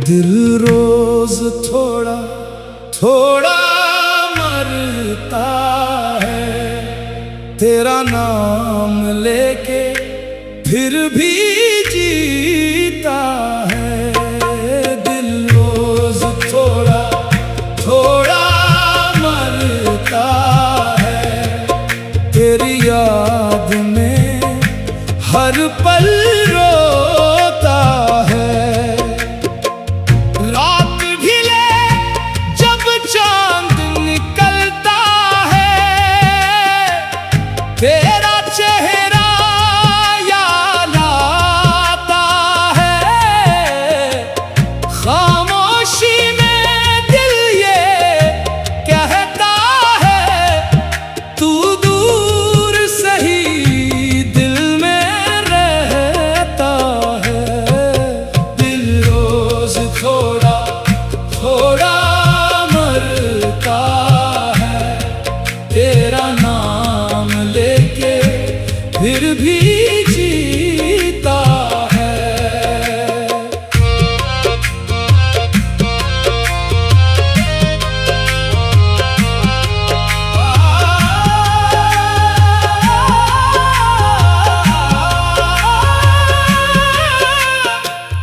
दिल रोज थोड़ा थोड़ा मरता है, तेरा नाम लेके फिर भी जीता है। दिल रोज थोड़ा थोड़ा मरता है, तेरी याद में हर पल रोता है। तेरा चेहरा याद आता है, खामोशी में दिल ये कहता है, तू दूर सही दिल में रहता है। दिल रोज थोड़ा थोड़ा मरता है, तेरा नाम लेके फिर भी जीता है।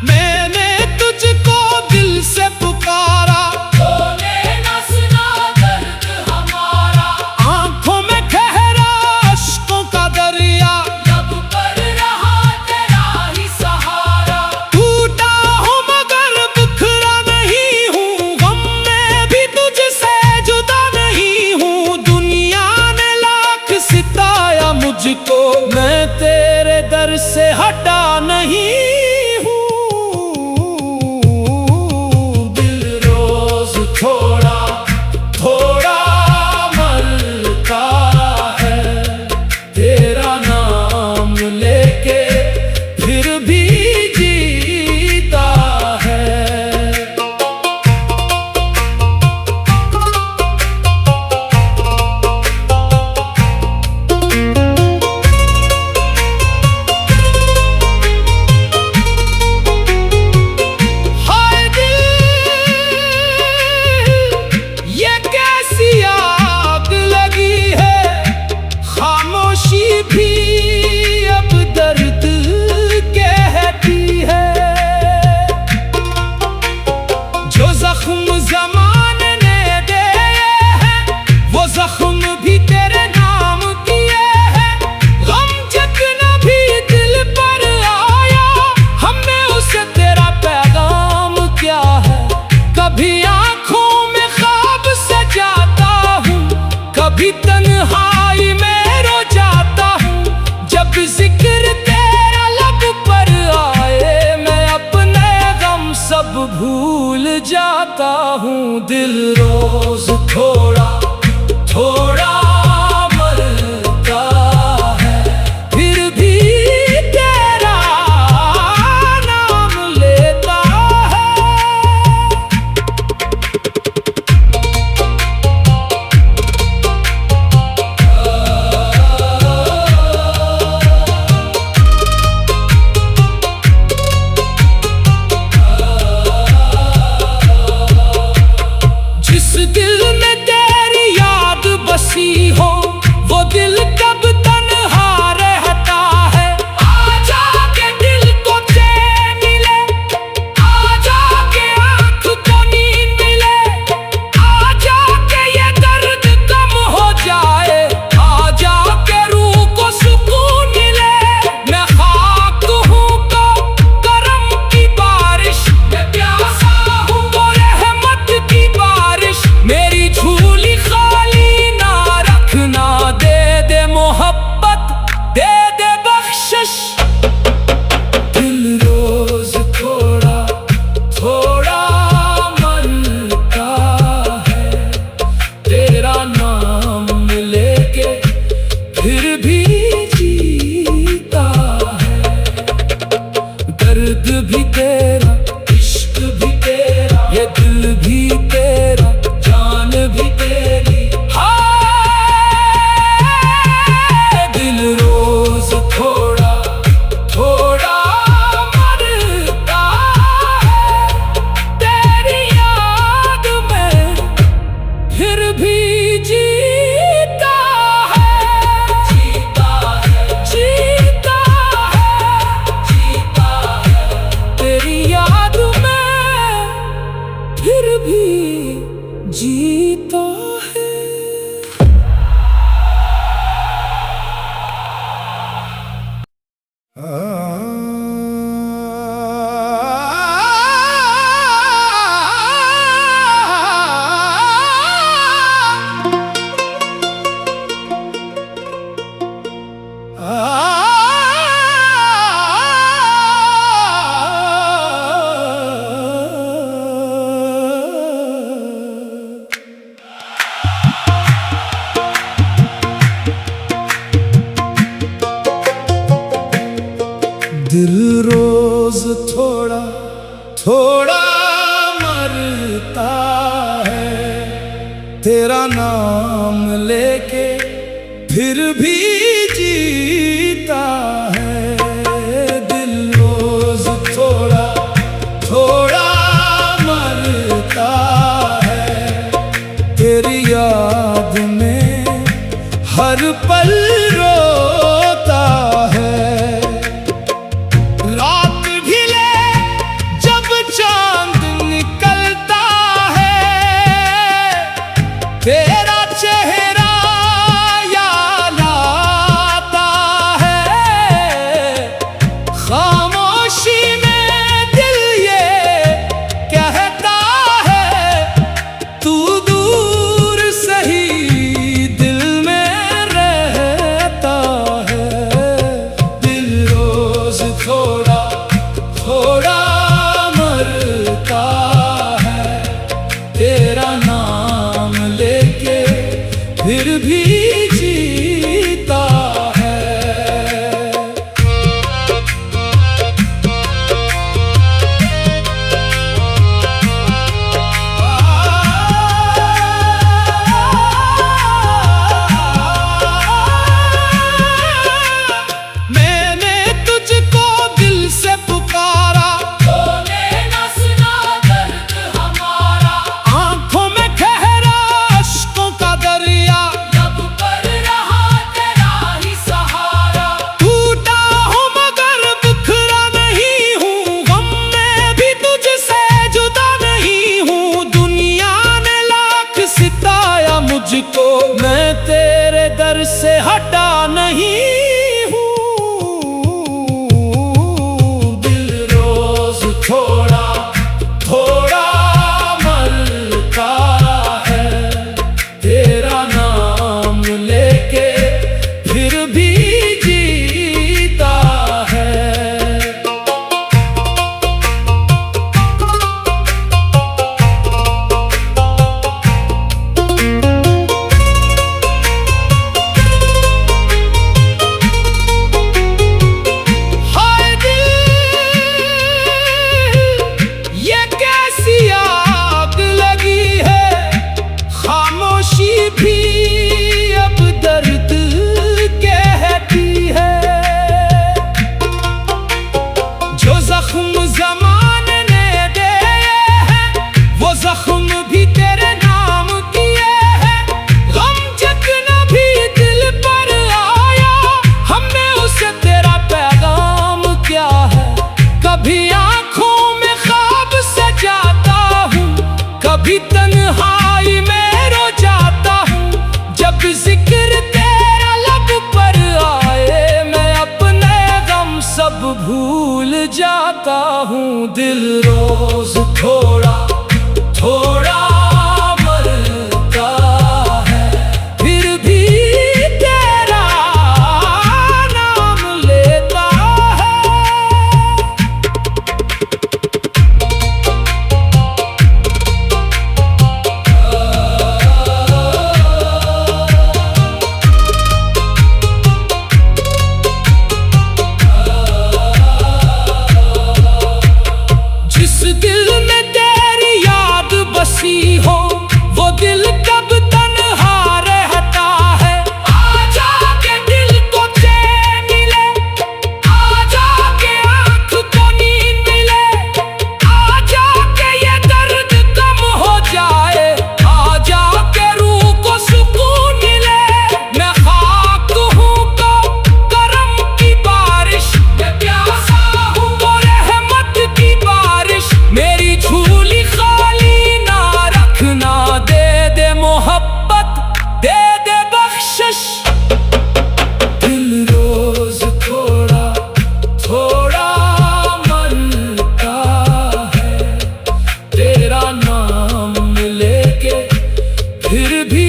मैंने तुझको दिल से पुकारा, तूने न सुना दर्द हमारा। आंखों में गहरा अश्कों का दरिया, लब पर रहा तेरा ही सहारा। टूटा हूँ मगर बिखरा नहीं हूँ, गम में भी तुझसे जुदा नहीं हूँ। दुनिया ने लाख सिताया मुझको, मैं तेरे दर से हटा नहीं हूँ। दिल रोज थोड़ा थोड़ा मरता है, तेरा नाम लेके फिर भी जीता है। हाय दिल, ये कैसी आग लगी है, खामोशी भी अब दर्द कहती है। जो जख्म ज़माने ने दिए हैं, वो जख्म भी तेरे नाम किए हैं। गम जितना भी दिल पर आया, हमने उसे तेरा पैगाम क्या है। कभी आंखों में ख्वाब सजाता हूँ, कभी तन्हाई में रो जाता हूँ। जब जिक्र तेरा लब पर आए, मैं अपने गम सब भूल जाता हूँ। दिल रोज थोड़ा थोड़ा मरता है, फिर भी तेरा नाम लेता है। जिस दिल में तेरी याद बसी तेरा, इश्क भी तेरा, ये दिल भी तेरा, जान भी तेरी। हाय दिल रोज थोड़ा थोड़ा मरता है तेरी याद में, फिर भी जीता है, जीता है, जीता है, जीता है तेरी याद में, फिर भी जीता है। दिल रोज थोड़ा थोड़ा मरता है तेरा नाम लेके, फिर भी जीता है। दिल रोज थोड़ा थोड़ा मरता है तेरी याद में, हर पल रोता है। तेरा चेहरा याद आता है, खामोशी में दिल ये कहता है, तू दूर सही दिल में रहता है। दिल रोज थोड़ा थोड़ा मरता है तेरा नाम लेके, फिर भी जीता है। मैंने तुझको दिल से पुकारा, तूने न सुना दर्द हमारा। आंखों में गहरा अश्कों का दरिया, लब पर रहा तेरा ही सहारा। टूटा हूँ मगर बिखरा नहीं हूँ, गम में भी तुझसे जुदा नहीं हूँ। दुनिया ने लाख सिताया मुझको, मैं तेरे दर से हटा नहीं हूँ। दिल रोज थोड़ा थोड़ा मरता है तेरा नाम लेके, फिर भी जीता है। हाय दिल, ये कैसी आग लगी है, खामोशी भी अब दर्द कहती है। जो जख्म जमाने ने दिए हैं, वो जख्म भी तेरे नाम किए हैं। गम जितना भी दिल पर आया, हमने उसे तेरा पैगाम क्या है। कभी आंखों में ख्वाब सजाता हूँ, कभी तन्हाई में रो जाता हूँ। जब जिक्र तेरा लब पर आए, मैं अपने गम सब भूल जाता हूँ। दिल रोज थोड़ा थोड़ा मरता है, फिर भी तेरा नाम लेता है। कोई हो वो दिल कब तन्हा रहता है। आजा के दिल को चैन मिले, आजा के आँख को नींद मिले, आजा के ये दर्द कम हो जाए, आजा के रूह को सुकून मिले। मैं खाक हूँ तो करम की बारिश, मैं प्यासा हूँ तो रहमत की बारिश। मेरी झोली खाली ना रखना, दे दे मोहब्बत, दे दे बख्शिश। दिल रोज थोड़ा थोड़ा मरता है, तेरा नाम लेके फिर भी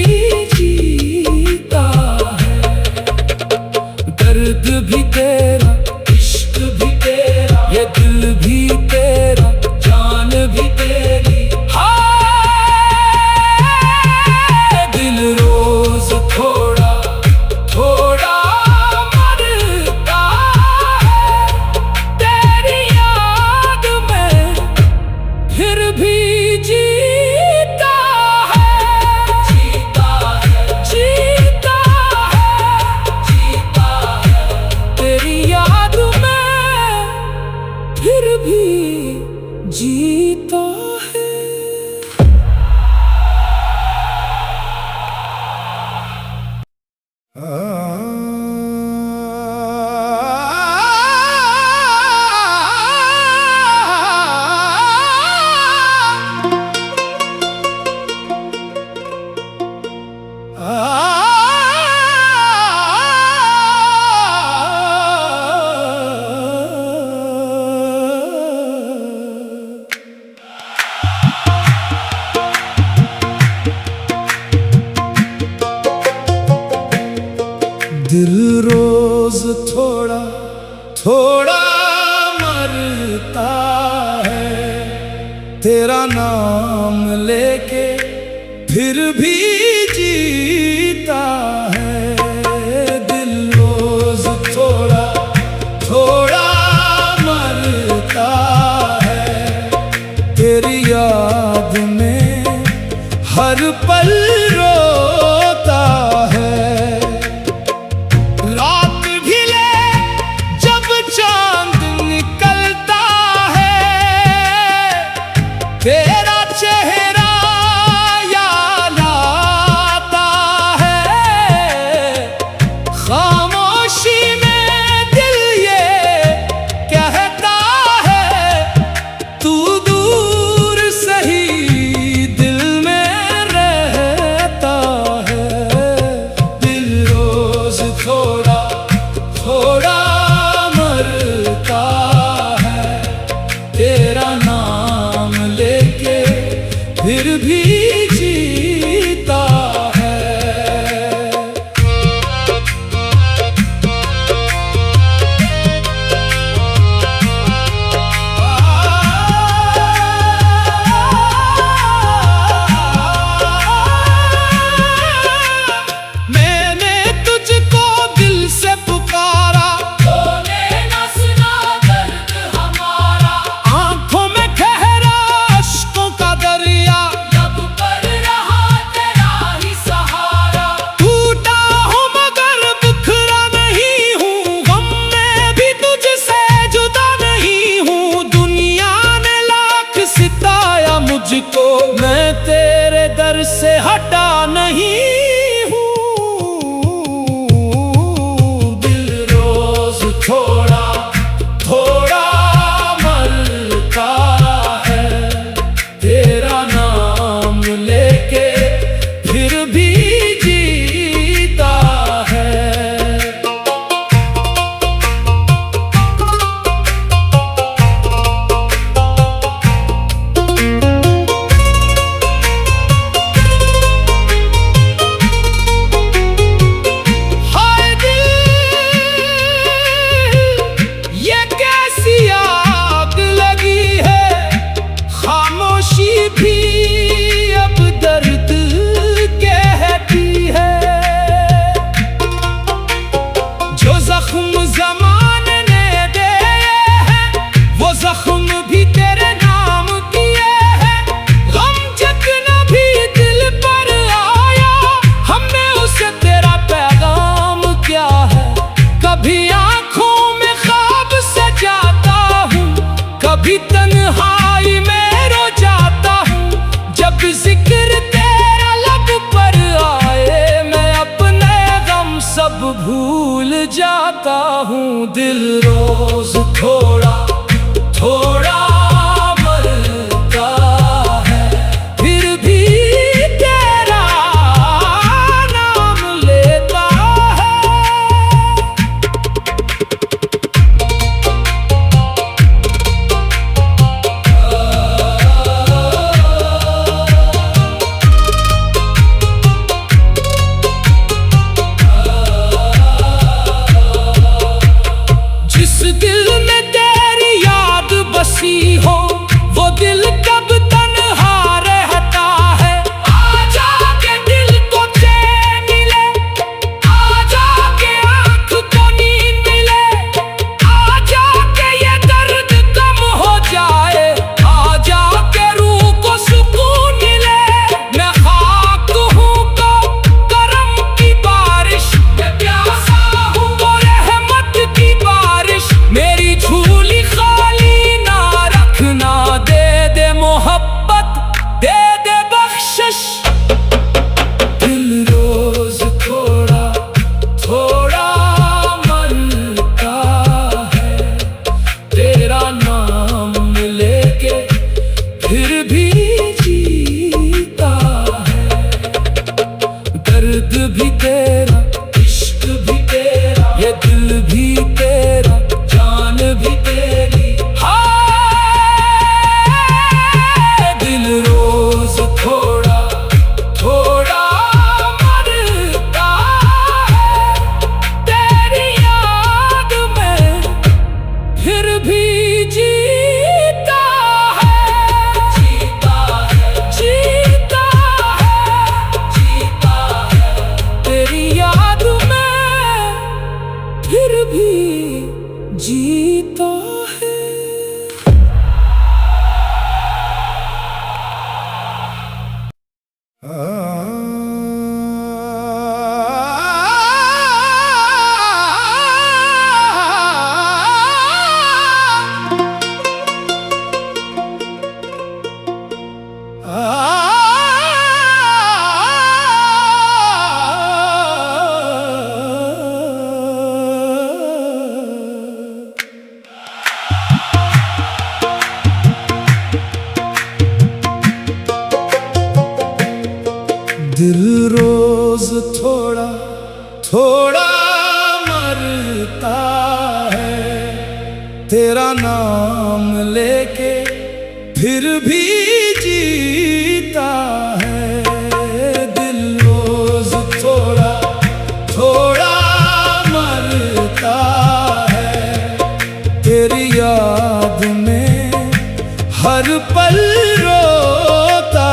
जीता है। दर्द भी तेरा, इश्क भी तेरा, ये दिल भी तेरा, जान भी तेरी। हाय दिल रोज थोड़ा थोड़ा मरता है, तेरी याद में फिर भी जीता है। जीता है, जीता है, जीता है, तेरी याद में फिर भी जीता है। दिल रोज थोड़ा थोड़ा मरता है, तेरा नाम लेके फिर भी जीता है। दिल रोज थोड़ा थोड़ा मरता है, तेरी याद में हर पल रोता है। रात भी ले जब चांद निकलता है, तेरा चेहरा याद आता है। खामोशी में दिल ये कहता है, तू दूर सही दिल में रहता है। दिल रोज थोड़ा थोड़ा मरता है, तेरा नाम लेके फिर भी जीता है। मैंने तुझको दिल से पुकारा, तूने न सुना दर्द हमारा। आंखों में ठहरा अश्कों का दरिया, लब पर रहा तेरा ही सहारा। टूटा हूँ मगर बिखरा नहीं हूँ, गम में भी तुझसे जुदा नहीं हूँ। दुनिया ने लाख सिताया मुझको, मैं तेरे दर से हटा नहीं हूँ। दिल रोज थोड़ा थोड़ा मरता है, तेरा नाम लेके फिर भी जीता है। मरता हूँ, दिल रोज थोड़ा थोड़ा मरता है, फिर भी तेरा नाम लेता है। जिस दिल में तेरी याद बसी हो, वो दिल कब तन्हा रहता है। आजा के दिल को चैन मिले, आजा के आँख को नींद मिले, आजा के ये दर्द कम हो जाए, आजा के रूह को सुकून मिले। मैं खाक हूँ तो करम की बारिश, मैं प्यासा हूँ वो रहमत की बारिश। मेरी झोली खाली ना रखना, दे दे मोहब्बत, दे दे बख्शिश। दिल रोज थोड़ा थोड़ा मरता है, तेरा नाम लेके फिर भी जीता है। दर्द भी तेरा, इश्क भी तेरा, ये दिल भी तेरा, जान भी तेरी। हाय दिल रोज थोड़ा थोड़ा मरता है, तेरी याद में फिर भी जीता है। जीता है, जीता है, जीता है, तेरी याद में फिर भी जीता है। दिल रोज थोड़ा थोड़ा मरता है, तेरा नाम लेके फिर भी जीता है। दिल रोज थोड़ा थोड़ा मरता है, तेरी याद में हर पल रोता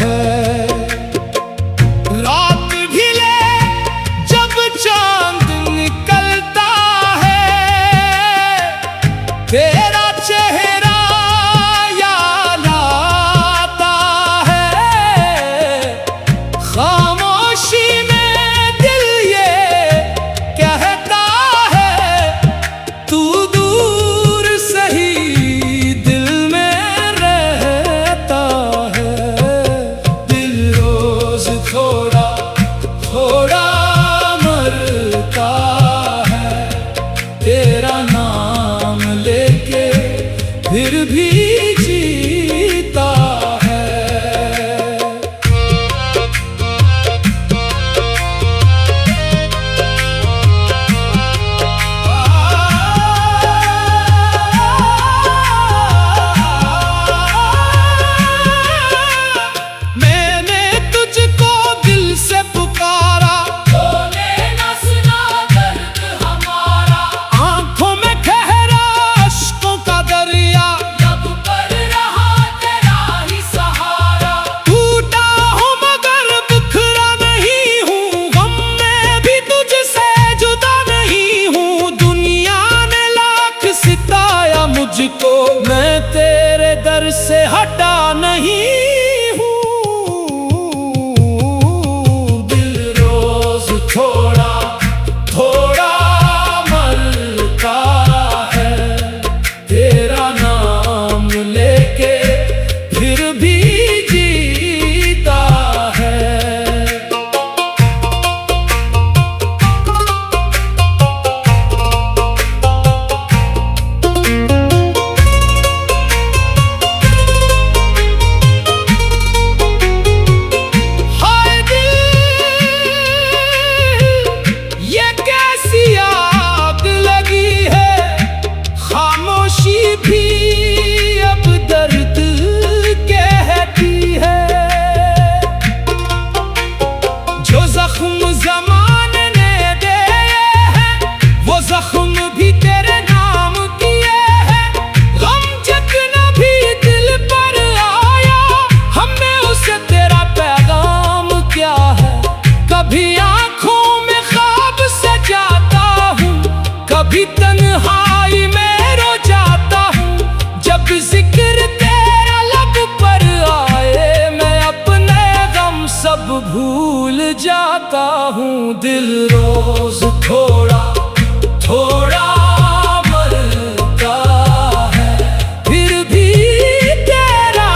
है। रात भी ले जब चांद निकलता है, तेरा चेहरा याद आता है। खामोशी में दिल ये कहता है, तू दूर सही दिल में रहता है। दिल रोज थोड़ा थोड़ा मरता है, तेरा नाम लेके फिर भी जीता है। मैंने तुझको दिल से पुकारा, तूने न सुना दर्द हमारा। आंखों में गहरा अश्कों का दरिया, लब पर रहा तेरा ही सहारा। टूटा हूँ मगर बिखरा नहीं हूँ, गम में भी तुझसे जुदा नहीं हूँ। दुनिया ने लाख सिताया मुझको, मैं तेरे दर से हटा नहीं हूँ। दिल रोज थोड़ा थोड़ा मरता है, तेरा नाम लेके फिर भी जीता है। दिल रोज थोड़ा थोड़ा मरता है, फिर भी तेरा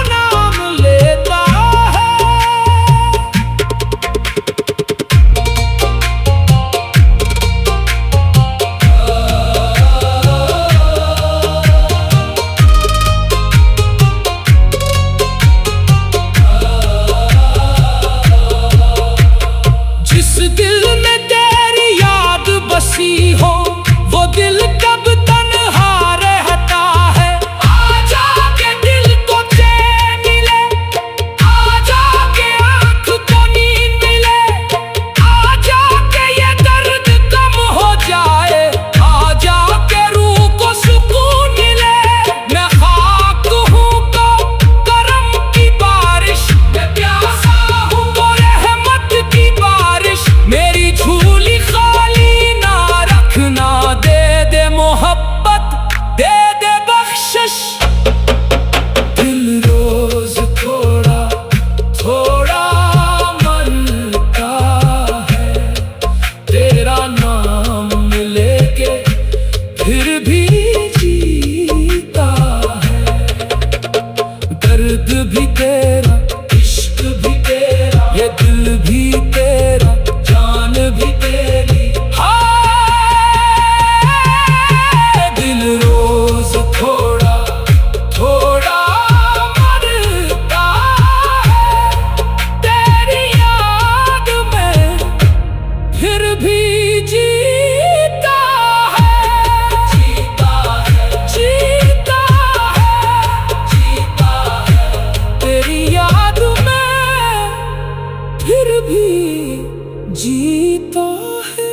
नाम लेता है। जिस दिल में तेरी याद बसी हो, वो दिल कब तन्हा रहता है। आजा के दिल को चैन मिले, आजा के आँख को नींद मिले, आजा के ये दर्द कम हो जाए, आजा के रूह को सुकून मिले। मैं खाक हूँ तो करम की बारिश, मैं प्यासा हूँ तो रहमत की बारिश। मेरी झोली खाली ना रखना, दे दे मोहब्बत, दे दे बख्शिश। दिल रोज थोड़ा थोड़ा मरता है, तेरा नाम लेके फिर भी जीता है। दर्द भी तेरा, इश्क भी तेरा, ये दिल भी तेरा, जान भी तेरी। हाय दिल रोज थोड़ा थोड़ा मरता है, तेरी याद में फिर भी जीता है। जीता है, जीता है, जीता है, तेरी याद में फिर भी जीता है।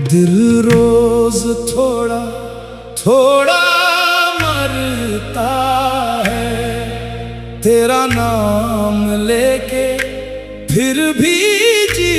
दिल रोज थोड़ा थोड़ा मरता है, तेरा नाम लेके फिर भी जी